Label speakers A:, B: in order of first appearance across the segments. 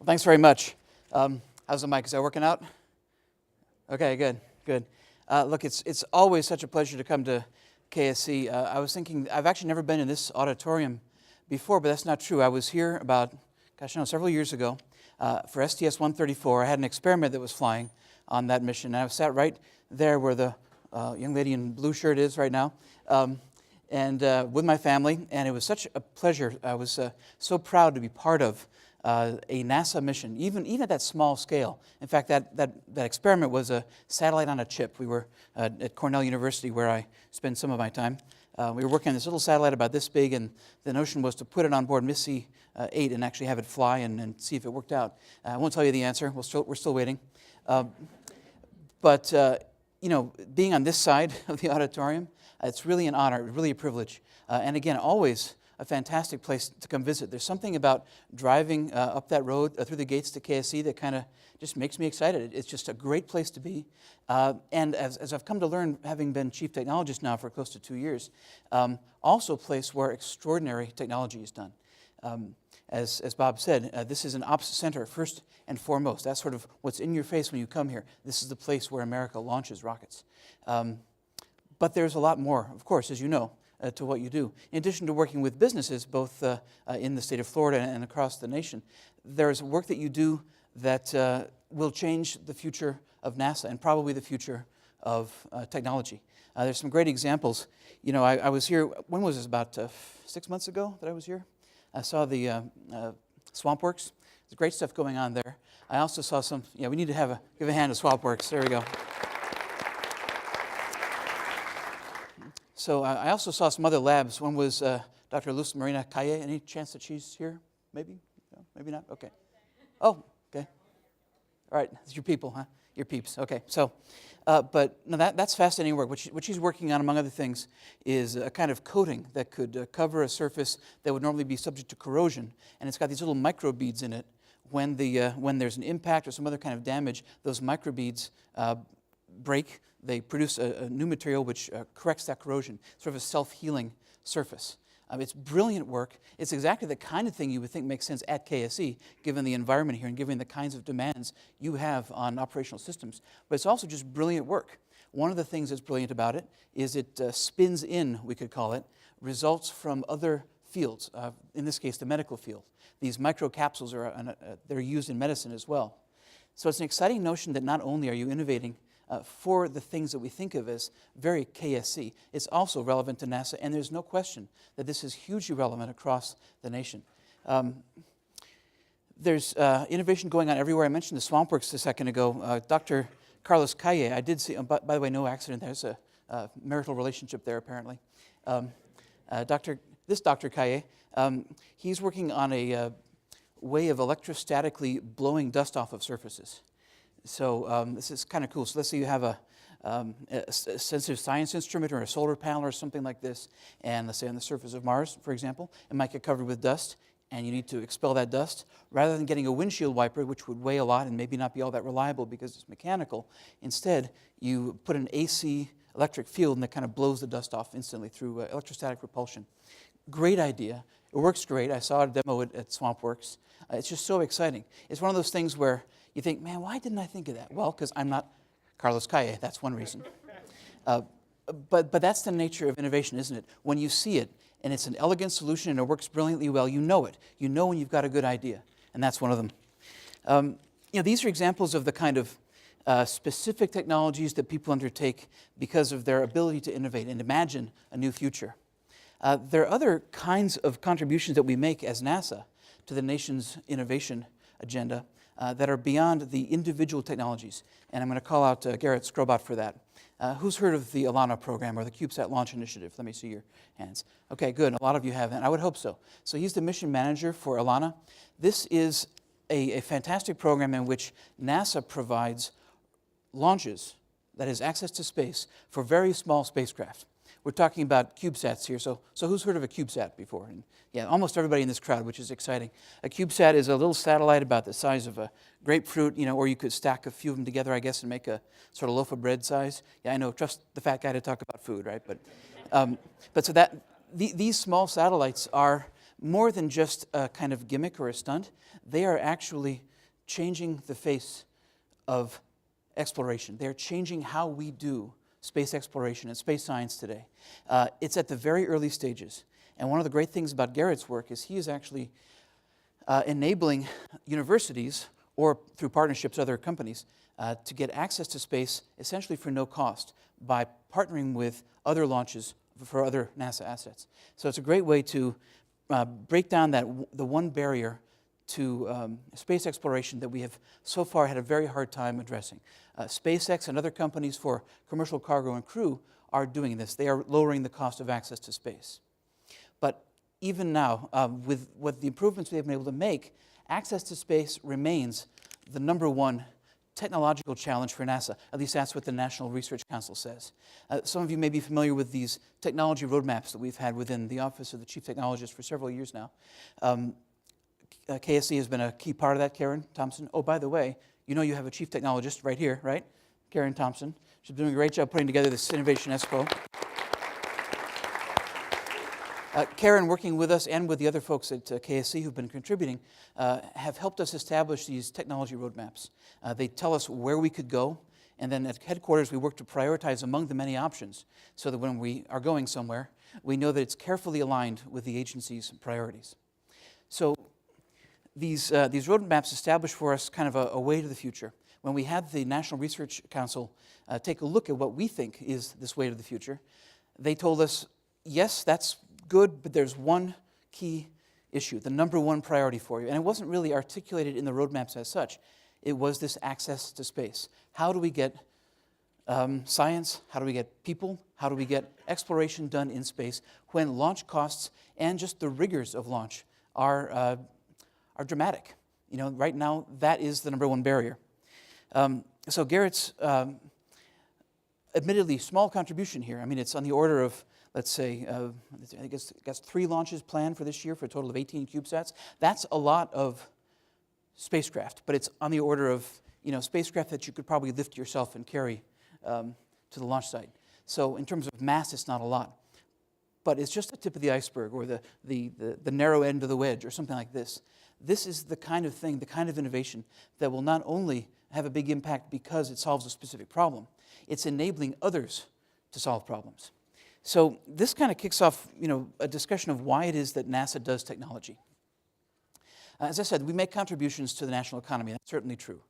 A: Thanks very much. How's the mic? Is that working out? Okay, good. Look, it's always such a pleasure to come to KSC. I was thinking, I've actually never been in this auditorium before, but that's not true. I was here about, several years ago for STS-134. I had an experiment that was flying on that mission, and I sat right there where the young lady in blue shirt is right now, and with my family, and it was such a pleasure. I was so proud to be part of a NASA mission, even at that small scale. In fact, that experiment was a satellite on a chip. We were at Cornell University, where I spend some of my time. We were working on this little satellite about this big, and the notion was to put it on board Missy 8 and actually have it fly and see if it worked out. I won't tell you the answer. We're still waiting. But being on this side of the auditorium, it's really an honor, really a privilege. And again, always a fantastic place to come visit. There's something about driving up that road through the gates to KSC that kind of just makes me excited. It's just a great place to be. And as I've come to learn, having been chief technologist now for close to 2 years, also a place where extraordinary technology is done. As Bob said, this is an ops center first and foremost. That's sort of what's in your face when you come here. This is the place where America launches rockets. But there's a lot more, of course, as you know, to what you do. In addition to working with businesses, both in the state of Florida and across the nation, there's work that you do that will change the future of NASA and probably the future of technology. There's some great examples. I was here, when was this, about 6 months ago that I was here? I saw the Swamp Works. There's great stuff going on there. I also saw some, we need to give a hand to Swamp Works. There we go. So I also saw some other labs. One was Dr. Luz Marina Calle. Any chance that she's here? Maybe? No, maybe not? Okay. Oh, okay. All right, it's your people, huh? Your peeps. Okay, so, but no, that's fascinating work. What she's working on, among other things, is a kind of coating that could cover a surface that would normally be subject to corrosion. And it's got these little microbeads in it. When there's an impact or some other kind of damage, those microbeads break. They produce a new material which corrects that corrosion, sort of a self-healing surface. It's brilliant work. It's exactly the kind of thing you would think makes sense at KSC, given the environment here and given the kinds of demands you have on operational systems. But it's also just brilliant work. One of the things that's brilliant about it is it spins in, we could call it, results from other fields, in this case, the medical field. These microcapsules they're used in medicine as well. So it's an exciting notion that not only are you innovating for the things that we think of as very KSC, it's also relevant to NASA, and there's no question that this is hugely relevant across the nation. There's innovation going on everywhere. I mentioned the Swamp Works a second ago. Dr. Carlos Calle, I did see, by the way, no accident, there's a marital relationship there apparently. This Dr. Calle, he's working on a way of electrostatically blowing dust off of surfaces. So this is kind of cool. So let's say you have a sensitive science instrument or a solar panel or something like this, and let's say on the surface of Mars, for example, it might get covered with dust, and you need to expel that dust. Rather than getting a windshield wiper, which would weigh a lot and maybe not be all that reliable because it's mechanical, instead you put an AC electric field, and that kind of blows the dust off instantly through electrostatic repulsion. Great idea. It works great. I saw a demo at Swamp Works. It's just so exciting. It's one of those things where you think, man, why didn't I think of that? Well, because I'm not Carlos Calle. That's one reason. But that's the nature of innovation, isn't it? When you see it, and it's an elegant solution, and it works brilliantly well, you know it. You know when you've got a good idea, and that's one of them. These are examples of the kind of specific technologies that people undertake because of their ability to innovate and imagine a new future. There are other kinds of contributions that we make as NASA to the nation's innovation agenda that are beyond the individual technologies. And I'm going to call out Garrett Skrobot for that. Who's heard of the Alana program or the CubeSat Launch Initiative? Let me see your hands. Okay, good. A lot of you have, and I would hope so. So he's the mission manager for Alana. This is a fantastic program in which NASA provides launches, that is access to space, for very small spacecraft. We're talking about CubeSats here, so who's heard of a CubeSat before? And yeah, almost everybody in this crowd, which is exciting. A CubeSat is a little satellite about the size of a grapefruit, or you could stack a few of them together, I guess, and make a sort of loaf of bread size. Yeah, I know, trust the fat guy to talk about food, right? But so these small satellites are more than just a kind of gimmick or a stunt. They are actually changing the face of exploration. They're changing how we do space exploration and space science today. It's at the very early stages. And one of the great things about Garrett's work is he is actually enabling universities, or through partnerships with other companies, to get access to space essentially for no cost by partnering with other launches for other NASA assets. So it's a great way to break down the one barrier to space exploration that we have so far had a very hard time addressing. SpaceX and other companies for commercial cargo and crew are doing this. They are lowering the cost of access to space. But even now, with what the improvements we have been able to make, access to space remains the #1 technological challenge for NASA. At least that's what the National Research Council says. Some of you may be familiar with these technology roadmaps that we've had within the Office of the Chief Technologist for several years now. KSC has been a key part of that, Karen Thompson. Oh, by the way, you know you have a Chief Technologist right here, right? Karen Thompson. She's doing a great job putting together this Innovation Expo. Karen, working with us and with the other folks at KSC who've been contributing, have helped us establish these technology roadmaps. They tell us where we could go, and then at headquarters we work to prioritize among the many options so that when we are going somewhere, we know that it's carefully aligned with the agency's priorities. So these roadmaps establish for us kind of a way to the future. When we had the National Research Council take a look at what we think is this way to the future, they told us, yes, that's good, but there's one key issue, the #1 priority for you. And it wasn't really articulated in the roadmaps as such. It was this access to space. How do we get science? How do we get people? How do we get exploration done in space when launch costs and just the rigors of launch are dramatic? You know, right now, that is the #1 barrier. So Garrett's admittedly small contribution here. I mean, it's on the order of, let's say, I guess 3 launches planned for this year for a total of 18 CubeSats. That's a lot of spacecraft, but it's on the order of, you know, spacecraft that you could probably lift yourself and carry to the launch site. So in terms of mass, it's not a lot. But it's just the tip of the iceberg, or the narrow end of the wedge, or something like this. This is the kind of thing, the kind of innovation that will not only have a big impact because it solves a specific problem, it's enabling others to solve problems. So this kind of kicks off, you know, a discussion of why it is that NASA does technology. As I said, we make contributions to the national economy. That's certainly true.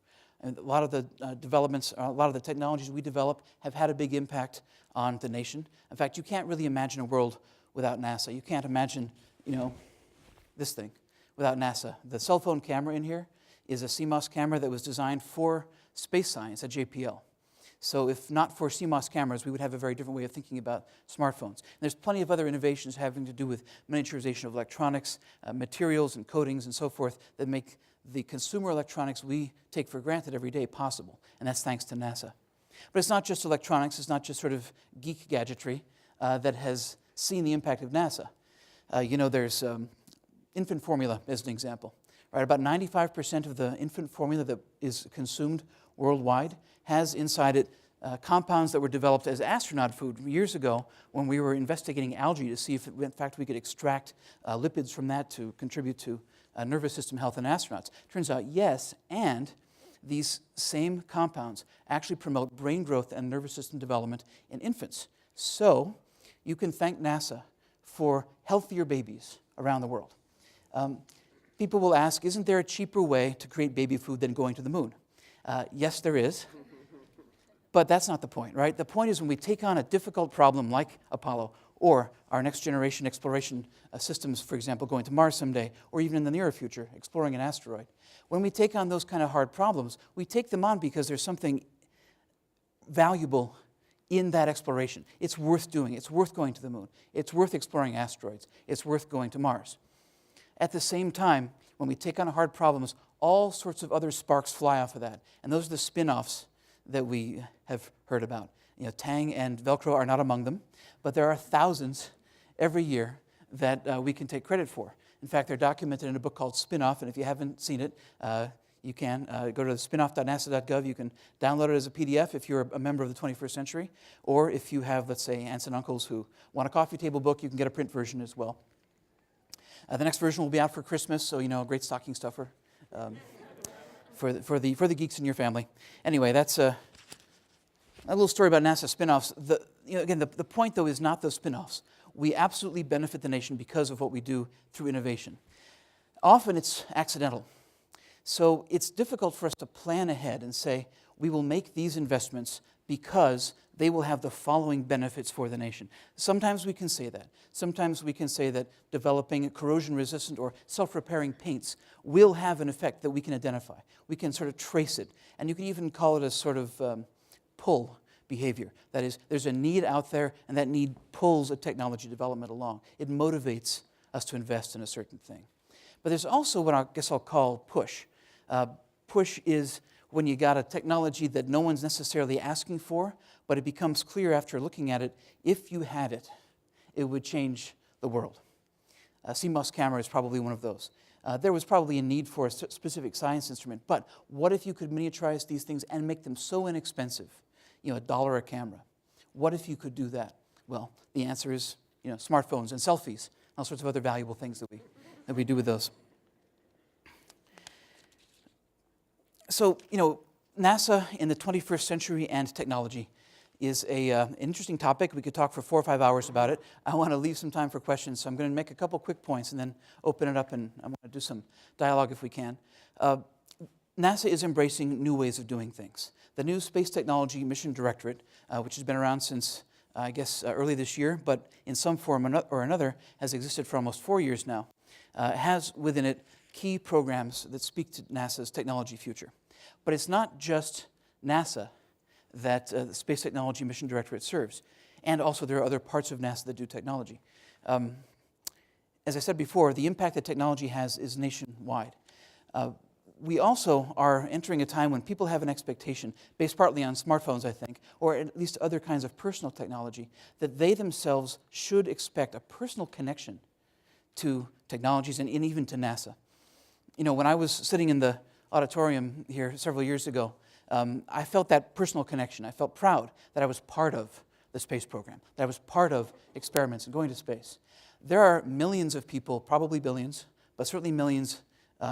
A: And a lot of the developments, a lot of the technologies we develop have had a big impact on the nation. In fact, you can't really imagine a world without NASA. You can't imagine, you know, this thing without NASA. The cell phone camera in here is a CMOS camera that was designed for space science at JPL. So if not for CMOS cameras, we would have a very different way of thinking about smartphones. And there's plenty of other innovations having to do with miniaturization of electronics, materials and coatings and so forth that make the consumer electronics we take for granted every day possible. And that's thanks to NASA. But it's not just electronics, it's not just sort of geek gadgetry that has seen the impact of NASA. You know, there's infant formula as an example. Right, about 95% of the infant formula that is consumed worldwide has inside it compounds that were developed as astronaut food years ago when we were investigating algae to see if, in fact, we could extract lipids from that to contribute to nervous system health in astronauts. Turns out, yes, and these same compounds actually promote brain growth and nervous system development in infants. So you can thank NASA for healthier babies around the world. People will ask, isn't there a cheaper way to create baby food than going to the moon? Yes, there is. But that's not the point, right? The point is when we take on a difficult problem like Apollo, or our next generation exploration systems, for example, going to Mars someday, or even in the nearer future, exploring an asteroid. When we take on those kind of hard problems, we take them on because there's something valuable in that exploration. It's worth doing. It's worth going to the moon. It's worth exploring asteroids. It's worth going to Mars. At the same time, when we take on hard problems, all sorts of other sparks fly off of that. And those are the spin-offs that we have heard about. You know, Tang and Velcro are not among them, but there are thousands every year that we can take credit for. In fact, they're documented in a book called Spin-Off, and if you haven't seen it, you can go to spinoff.nasa.gov. You can download it as a PDF if you're a member of the 21st century, or if you have, let's say, aunts and uncles who want a coffee table book, you can get a print version as well. The next version will be out for Christmas, so, you know, a great stocking stuffer for the geeks in your family. Anyway, that's a little story about NASA spinoffs. Again, the point, though, is not those spinoffs. We absolutely benefit the nation because of what we do through innovation. Often it's accidental. So it's difficult for us to plan ahead and say, we will make these investments because they will have the following benefits for the nation. Sometimes we can say that. Sometimes we can say that developing corrosion-resistant or self-repairing paints will have an effect that we can identify. We can sort of trace it. And you can even call it a sort of pull behavior. That is, there's a need out there, and that need pulls a technology development along. It motivates us to invest in a certain thing. But there's also what I guess I'll call push. Push is when you got a technology that no one's necessarily asking for, but it becomes clear after looking at it, if you had it, it would change the world. A CMOS camera is probably one of those. There was probably a need for a specific science instrument, but what if you could miniaturize these things and make them so inexpensive? $1 a camera. What if you could do that? Well, the answer is, smartphones and selfies, all sorts of other valuable things that we do with those. So, NASA in the 21st century and technology is an interesting topic. We could talk for 4 or 5 hours about it. I want to leave some time for questions, so I'm going to make a couple quick points and then open it up, and I want to do some dialogue if we can. NASA is embracing new ways of doing things. The new Space Technology Mission Directorate, which has been around since, I guess, early this year, but in some form or another has existed for almost 4 years now, has within it key programs that speak to NASA's technology future. But it's not just NASA that the Space Technology Mission Directorate serves, and also there are other parts of NASA that do technology. As I said before, the impact that technology has is nationwide. We also are entering a time when people have an expectation, based partly on smartphones, I think, or at least other kinds of personal technology, that they themselves should expect a personal connection to technologies and even to NASA. When I was sitting in the auditorium here several years ago, I felt that personal connection. I felt proud that I was part of the space program, that I was part of experiments and going to space. There are millions of people, probably billions, but certainly millions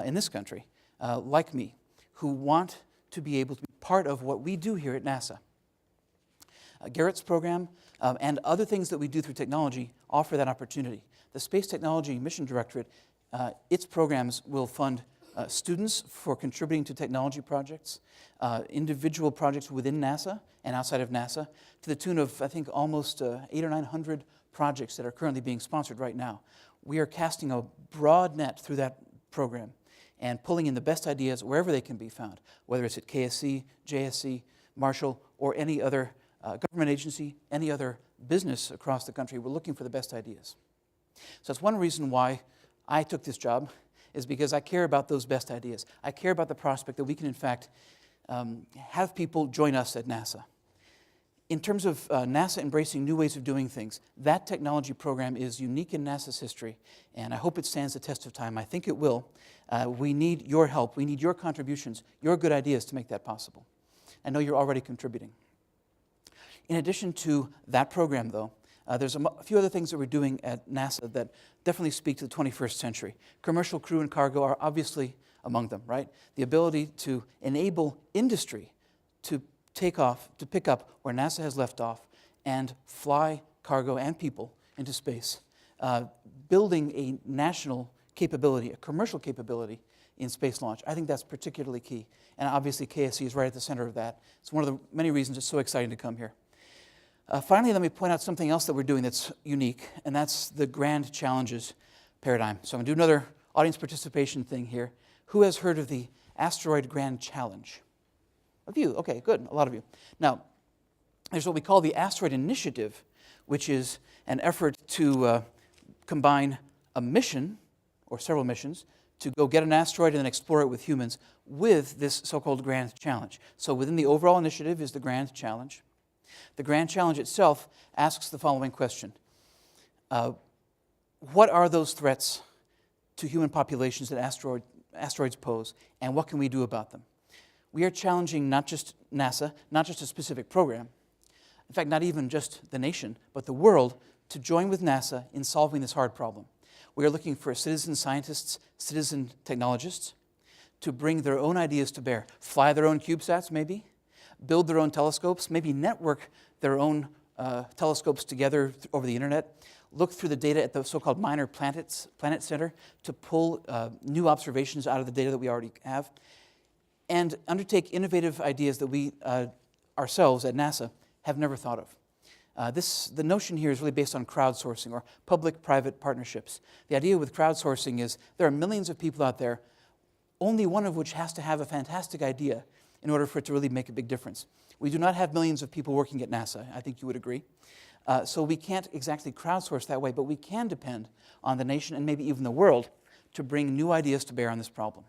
A: in this country, like me, who want to be able to be part of what we do here at NASA. Garrett's program and other things that we do through technology offer that opportunity. The Space Technology Mission Directorate, its programs will fund students for contributing to technology projects, individual projects within NASA and outside of NASA, to the tune of, I think, almost 800 or 900 projects that are currently being sponsored right now. We are casting a broad net through that program and pulling in the best ideas wherever they can be found, whether it's at KSC, JSC, Marshall, or any other government agency, any other business across the country. We're looking for the best ideas. So that's one reason why I took this job, is because I care about those best ideas. I care about the prospect that we can, in fact, have people join us at NASA. In terms of NASA embracing new ways of doing things, that technology program is unique in NASA's history, and I hope it stands the test of time. I think it will. We need your help. We need your contributions, your good ideas to make that possible. I know you're already contributing. In addition to that program, though, there's a few other things that we're doing at NASA that definitely speak to the 21st century. Commercial crew and cargo are obviously among them, right? The ability to enable industry to take off, to pick up where NASA has left off and fly cargo and people into space. Building a national capability, a commercial capability in space launch. I think that's particularly key. And obviously KSC is right at the center of that. It's one of the many reasons it's so exciting to come here. Finally, let me point out something else that we're doing that's unique, and that's the grand challenges paradigm. So I'm going to do another audience participation thing here. Who has heard of the Asteroid Grand Challenge? A few. Okay, good. A lot of you. Now, there's what we call the Asteroid Initiative, which is an effort to combine a mission, or several missions, to go get an asteroid and then explore it with humans with this so-called Grand Challenge. So within the overall initiative is the Grand Challenge. The Grand Challenge itself asks the following question. What are those threats to human populations that asteroids pose, and what can we do about them? We are challenging not just NASA, not just a specific program, in fact, not even just the nation, but the world to join with NASA in solving this hard problem. We are looking for citizen scientists, citizen technologists, to bring their own ideas to bear, fly their own CubeSats maybe, build their own telescopes, maybe network their own telescopes together over the internet, look through the data at the so-called minor planet center to pull new observations out of the data that we already have, and undertake innovative ideas that we ourselves at NASA have never thought of. The notion here is really based on crowdsourcing or public-private partnerships. The idea with crowdsourcing is there are millions of people out there, only one of which has to have a fantastic idea in order for it to really make a big difference. We do not have millions of people working at NASA, I think you would agree. So we can't exactly crowdsource that way, but we can depend on the nation and maybe even the world to bring new ideas to bear on this problem.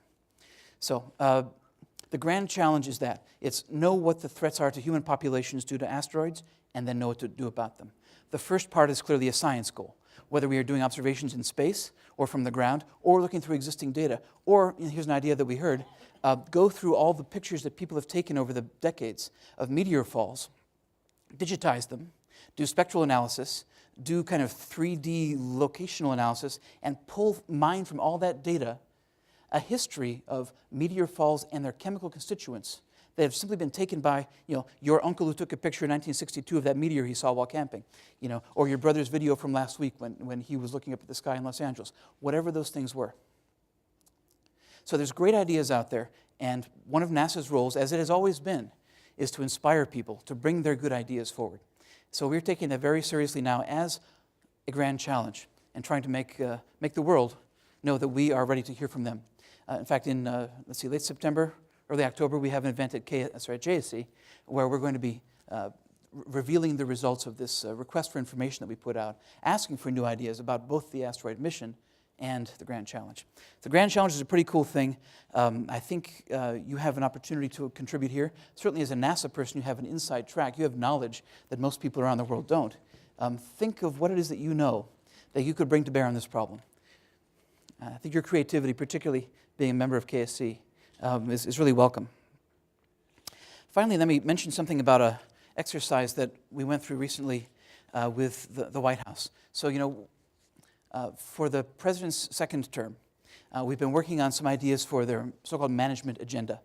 A: So the grand challenge is that it's know what the threats are to human populations due to asteroids and then know what to do about them. The first part is clearly a science goal, whether we are doing observations in space or from the ground or looking through existing data, or here's an idea that we heard, go through all the pictures that people have taken over the decades of meteor falls, digitize them, do spectral analysis, do kind of 3D locational analysis, and mine from all that data a history of meteor falls and their chemical constituents that have simply been taken by, your uncle who took a picture in 1962 of that meteor he saw while camping, or your brother's video from last week when he was looking up at the sky in Los Angeles, whatever those things were. So there's great ideas out there, and one of NASA's roles, as it has always been, is to inspire people to bring their good ideas forward. So we're taking that very seriously now as a grand challenge and trying to make the world know that we are ready to hear from them. In fact, in late September, early October, we have an event at KSC where we're going to be revealing the results of this request for information that we put out, asking for new ideas about both the asteroid mission and the Grand Challenge. The Grand Challenge is a pretty cool thing. I think you have an opportunity to contribute here. Certainly as a NASA person, you have an inside track. You have knowledge that most people around the world don't. Think of what it is that you know that you could bring to bear on this problem. I think your creativity, particularly being a member of KSC, is really welcome. Finally, let me mention something about an exercise that we went through recently with the White House. So, for the president's second term, we've been working on some ideas for their so-called management agenda.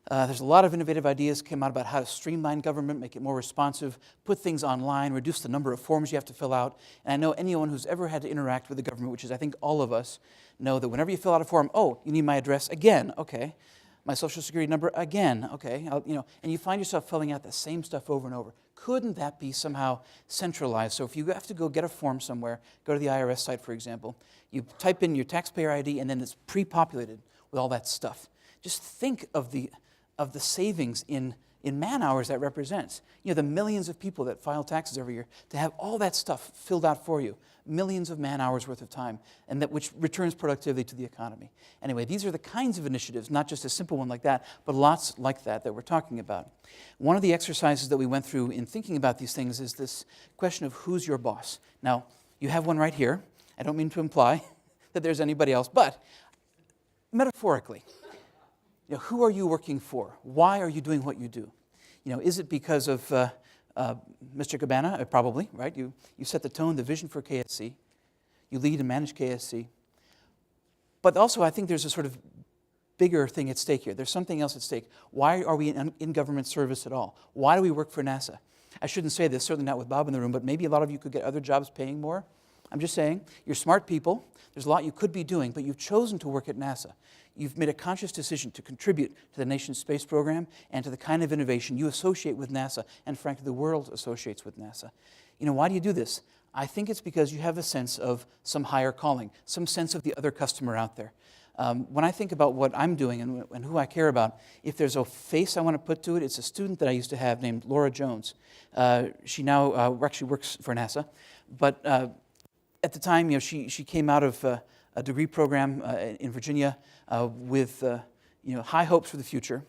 A: There's a lot of innovative ideas came out about how to streamline government, make it more responsive, put things online, reduce the number of forms you have to fill out. And I know anyone who's ever had to interact with the government, which is I think all of us, know that whenever you fill out a form, oh, you need my address again, okay. My social security number again, okay. And you find yourself filling out the same stuff over and over. Couldn't that be somehow centralized? So if you have to go get a form somewhere, go to the IRS site, for example, you type in your taxpayer ID and then it's pre-populated with all that stuff. Just think of the savings in man hours that represents. The millions of people that file taxes every year, to have all that stuff filled out for you, millions of man hours worth of time, and which returns productivity to the economy. Anyway, these are the kinds of initiatives, not just a simple one like that, but lots like that we're talking about. One of the exercises that we went through in thinking about these things is this question of who's your boss. Now, you have one right here. I don't mean to imply that there's anybody else, but metaphorically, who are you working for? Why are you doing what you do? Is it because of Mr. Cabana? Probably, right? You set the tone, the vision for KSC. You lead and manage KSC. But also, I think there's a sort of bigger thing at stake here. There's something else at stake. Why are we in government service at all? Why do we work for NASA? I shouldn't say this, certainly not with Bob in the room, but maybe a lot of you could get other jobs paying more. I'm just saying, you're smart people. There's a lot you could be doing, but you've chosen to work at NASA. You've made a conscious decision to contribute to the nation's space program and to the kind of innovation you associate with NASA, and frankly, the world associates with NASA. Why do you do this? I think it's because you have a sense of some higher calling, some sense of the other customer out there. When I think about what I'm doing and who I care about, if there's a face I want to put to it, it's a student that I used to have named Laura Jones. She now actually works for NASA, but at the time, she came out of a degree program in Virginia with high hopes for the future.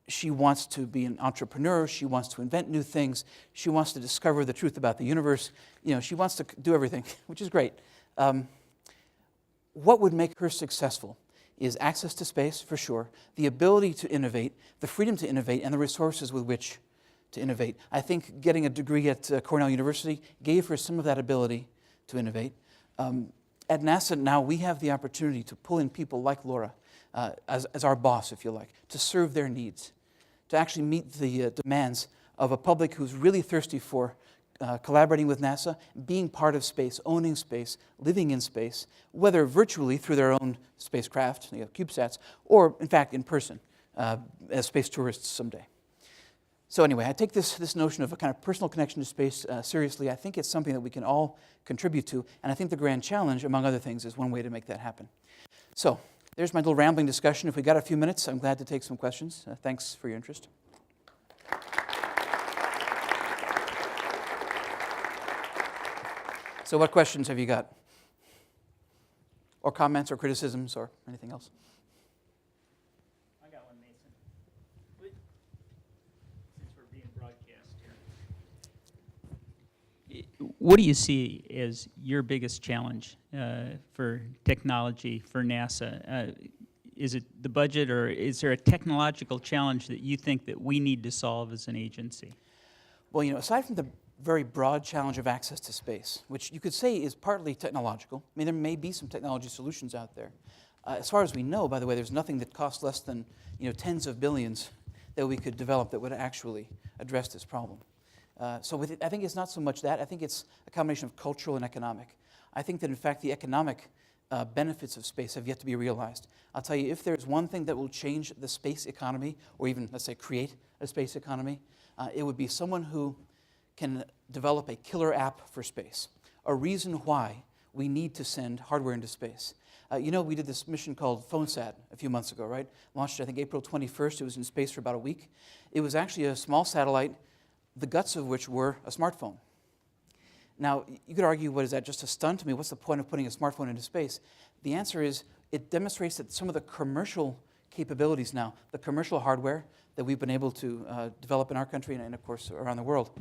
A: She wants to be an entrepreneur. She wants to invent new things. She wants to discover the truth about the universe. She wants to do everything, which is great. What would make her successful is access to space, for sure, the ability to innovate, the freedom to innovate, and the resources with which to innovate. I think getting a degree at Cornell University gave her some of that ability to innovate. at NASA now, we have the opportunity to pull in people like Laura as our boss, if you like, to serve their needs, to actually meet the demands of a public who's really thirsty for collaborating with NASA, being part of space, owning space, living in space, whether virtually through their own spacecraft, CubeSats, or in fact in person as space tourists someday. So anyway, I take this notion of a kind of personal connection to space seriously. I think it's something that we can all contribute to, and I think the grand challenge, among other things, is one way to make that happen. So there's my little rambling discussion. If we got a few minutes, I'm glad to take some questions. Thanks for your interest. So what questions have you got? Or comments or criticisms or anything else?
B: I got one, Mason. Since we're being broadcast here. What do you see as your biggest challenge for technology for NASA? Is it the budget, or is there a technological challenge that you think that we need to solve as an agency?
A: Well, aside from the very broad challenge of access to space, which you could say is partly technological. I mean, there may be some technology solutions out there. As far as we know, by the way, there's nothing that costs less than tens of billions that we could develop that would actually address this problem. So with it, I think it's not so much that. I think it's a combination of cultural and economic. I think that, in fact, the economic benefits of space have yet to be realized. I'll tell you, if there's one thing that will change the space economy, or even, let's say, create a space economy, it would be someone who can develop a killer app for space, a reason why we need to send hardware into space. We did this mission called PhoneSat a few months ago, right? Launched, I think, April 21st. It was in space for about a week. It was actually a small satellite, the guts of which were a smartphone. Now, you could argue, what is that, just a stunt? I mean, what's the point of putting a smartphone into space? The answer is, it demonstrates that some of the commercial capabilities now, the commercial hardware that we've been able to develop in our country and, of course, around the world,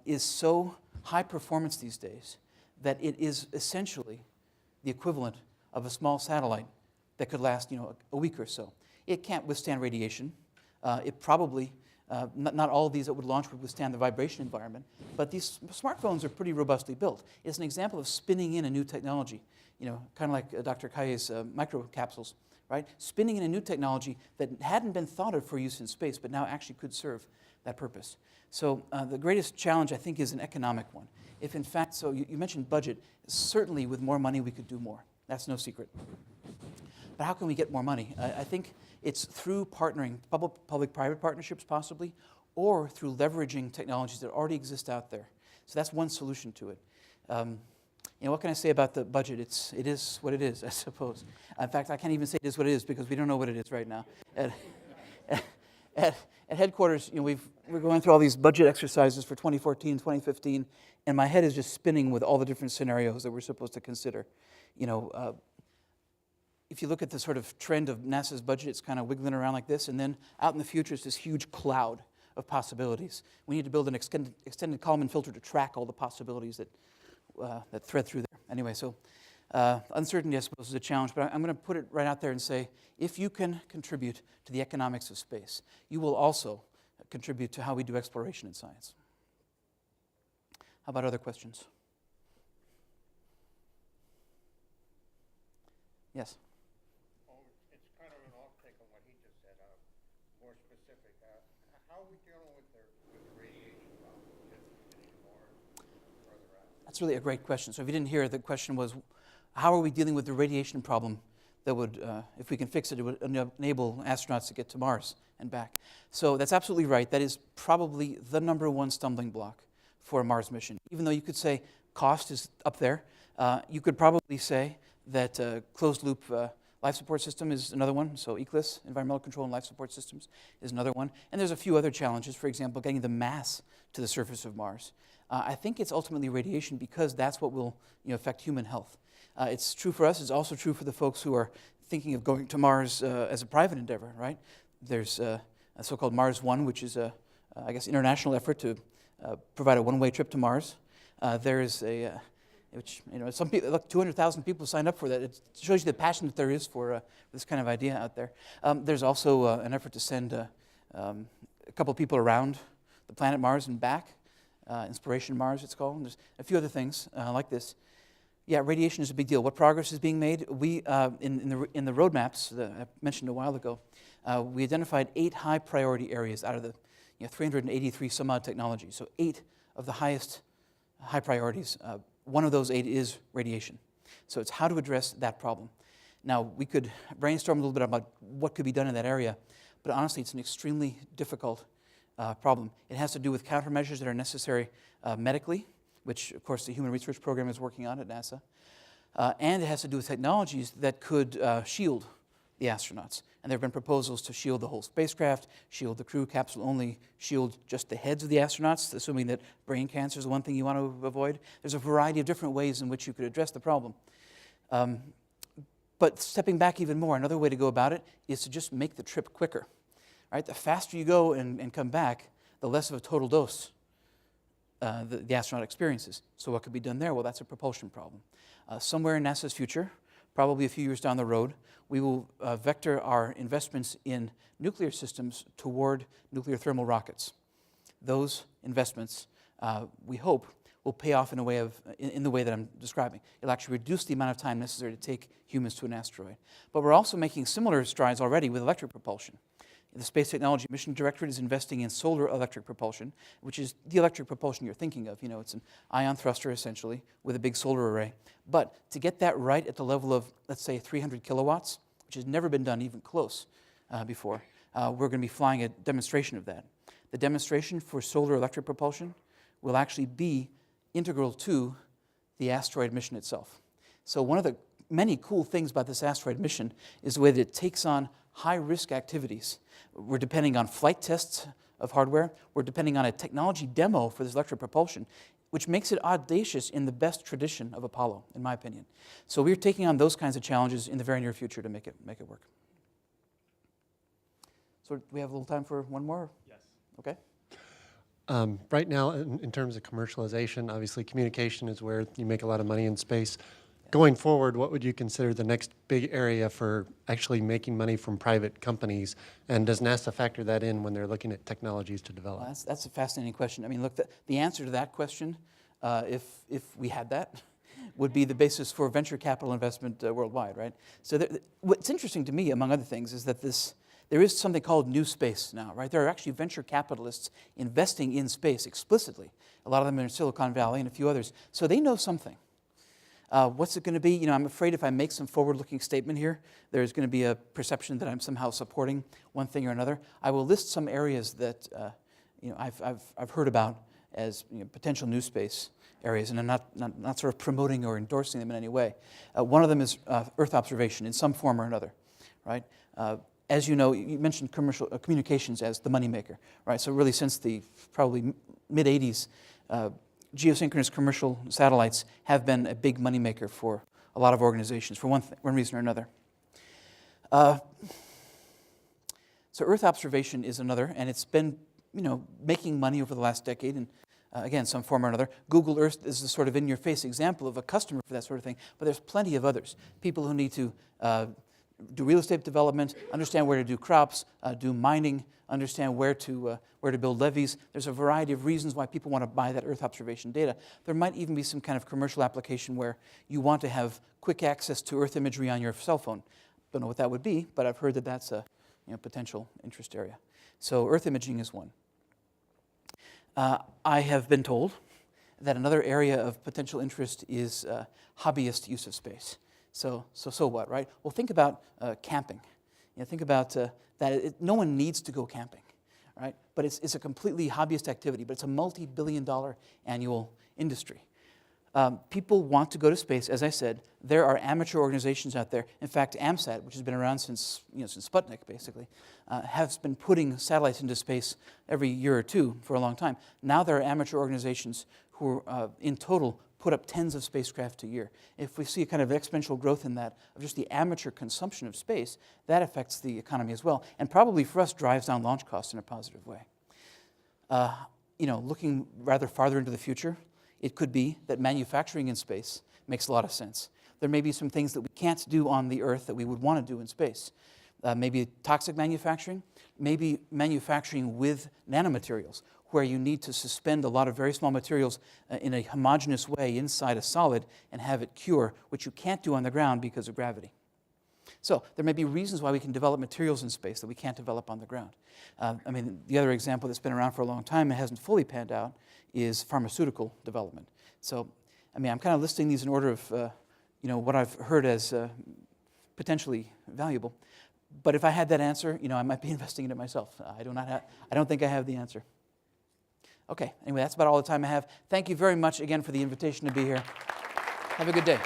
A: is so high performance these days that it is essentially the equivalent of a small satellite that could last, a week or so. It can't withstand radiation. It probably, not all of these that would launch would withstand the vibration environment, but these smartphones are pretty robustly built. It's an example of spinning in a new technology, kind of like Dr. Kaye's microcapsules, right? Spinning in a new technology that hadn't been thought of for use in space, but now actually could serve that purpose. So the greatest challenge, I think, is an economic one. If in fact, so you mentioned budget, certainly with more money we could do more. That's no secret. But how can we get more money? I think it's through partnering, public-private partnerships possibly, or through leveraging technologies that already exist out there. So that's one solution to it. What can I say about the budget? It is what it is, I suppose. In fact, I can't even say it is what it is because we don't know what it is right now. At headquarters, we're going through all these budget exercises for 2014, 2015, and my head is just spinning with all the different scenarios that we're supposed to consider. If you look at the sort of trend of NASA's budget, it's kind of wiggling around like this, and then out in the future, it's this huge cloud of possibilities. We need to build an extended Kalman filter to track all the possibilities that thread through there. Anyway, so uncertainty, I suppose, is a challenge, but I'm going to put it right out there and say, if you can contribute to the economics of space, you will also contribute to how we do exploration in science. How about other questions? Yes?
C: It's kind of an off-take on what he just said, more specific. How are we dealing with the radiation problem? Getting more further out?
A: That's really a great question. So if you didn't hear, the question was, how are we dealing with the radiation problem that would, if we can fix it, it would enable astronauts to get to Mars and back. So that's absolutely right. That is probably the number one stumbling block for a Mars mission. Even though you could say cost is up there, you could probably say that closed-loop life support system is another one. So ECLIS, environmental control and life support systems, is another one. And there's a few other challenges. For example, getting the mass to the surface of Mars. I think it's ultimately radiation because that's what will affect human health. It's true for us. It's also true for the folks who are thinking of going to Mars as a private endeavor, right? There's a so-called Mars One, which is a, I guess, international effort to provide a one-way trip to Mars. There is a which, some people, look, 200,000 people signed up for that. It shows you the passion that there is for this kind of idea out there. There's also an effort to send a couple of people around the planet Mars and back. Inspiration Mars, it's called. And there's a few other things like this. Yeah, radiation is a big deal. What progress is being made? We, in the roadmaps that I mentioned a while ago, we identified 8 high priority areas out of the 383 some odd technologies. So 8 of the highest high priorities. One of those 8 is radiation. So it's how to address that problem. Now, we could brainstorm a little bit about what could be done in that area, but honestly, it's an extremely difficult problem. It has to do with countermeasures that are necessary medically, which, of course, the Human Research Program is working on at NASA. And it has to do with technologies that could shield the astronauts. And there have been proposals to shield the whole spacecraft, shield the crew capsule only, shield just the heads of the astronauts, assuming that brain cancer is the one thing you want to avoid. There's a variety of different ways in which you could address the problem. But stepping back even more, another way to go about it is to just make the trip quicker. Right? The faster you go and come back, the less of a total dose the astronaut experiences. So what could be done there? Well, that's a propulsion problem. Somewhere in NASA's future, probably a few years down the road, we will vector our investments in nuclear systems toward nuclear thermal rockets. Those investments, we hope, will pay off in a way in the way that I'm describing. It'll actually reduce the amount of time necessary to take humans to an asteroid. But we're also making similar strides already with electric propulsion. The Space Technology Mission Directorate is investing in solar electric propulsion, which is the electric propulsion you're thinking of. You know, it's an ion thruster, essentially, with a big solar array. But to get that right at the level of, let's say, 300 kilowatts, which has never been done even close before, we're going to be flying a demonstration of that. The demonstration for solar electric propulsion will actually be integral to the asteroid mission itself. So one of the many cool things about this asteroid mission is the way that it takes on high-risk activities. We're depending on flight tests of hardware. We're depending on a technology demo for this electric propulsion, which makes it audacious in the best tradition of Apollo, in my opinion. So we're taking on those kinds of challenges in the very near future to make it work. So do we have a little time for one more?
D: Yes.
A: Okay.
D: Right now, in terms of commercialization, obviously communication is where you make a lot of money in space. Going forward, what would you consider the next big area for actually making money from private companies? And does NASA factor that in when they're looking at technologies to develop?
A: Well, that's a fascinating question. I mean, look, the answer to that question, if we had that, would be the basis for venture capital investment worldwide, right? So what's interesting to me, among other things, is that there is something called new space now, right? There are actually venture capitalists investing in space explicitly. A lot of them are in Silicon Valley and a few others. So they know something. What's it going to be? You know, I'm afraid if I make some forward-looking statement here, there's going to be a perception that I'm somehow supporting one thing or another. I will list some areas that I've heard about as potential new space areas, and I'm not sort of promoting or endorsing them in any way. One of them is Earth observation in some form or another, right? As you know, you mentioned commercial communications as the moneymaker, right? So really, since the probably mid '80s. Geosynchronous commercial satellites have been a big moneymaker for a lot of organizations for one reason or another. So Earth observation is another, and it's been making money over the last decade, and again, some form or another. Google Earth is a sort of in-your-face example of a customer for that sort of thing, but there's plenty of others. People who need to do real estate development, understand where to do crops, do mining, understand where to build levees. There's a variety of reasons why people want to buy that Earth observation data. There might even be some kind of commercial application where you want to have quick access to Earth imagery on your cell phone. Don't know what that would be, but I've heard that that's a potential interest area. So Earth imaging is one. I have been told that another area of potential interest is hobbyist use of space. So what, right? Well, think about camping. Think about that. No one needs to go camping, right? But it's a completely hobbyist activity, but it's a multi-billion-dollar annual industry. People want to go to space, as I said. There are amateur organizations out there. In fact, AMSAT, which has been around since Sputnik, basically, has been putting satellites into space every year or two for a long time. Now there are amateur organizations who, in total, put up tens of spacecraft a year. If we see a kind of exponential growth in that, of just the amateur consumption of space, that affects the economy as well, and probably for us drives down launch costs in a positive way. Looking rather farther into the future, it could be that manufacturing in space makes a lot of sense. There may be some things that we can't do on the Earth that we would want to do in space. Maybe toxic manufacturing, maybe manufacturing with nanomaterials. where you need to suspend a lot of very small materials in a homogeneous way inside a solid and have it cure, which you can't do on the ground because of gravity. So there may be reasons why we can develop materials in space that we can't develop on the ground. I mean, the other example that's been around for a long time and hasn't fully panned out is pharmaceutical development. So, I mean, I'm kind of listing these in order of, you know, what I've heard as potentially valuable. But if I had that answer, you know, I might be investing in it myself. I don't think I have the answer. Okay, anyway, that's about all the time I have. Thank you very much again for the invitation to be here. Have a good day.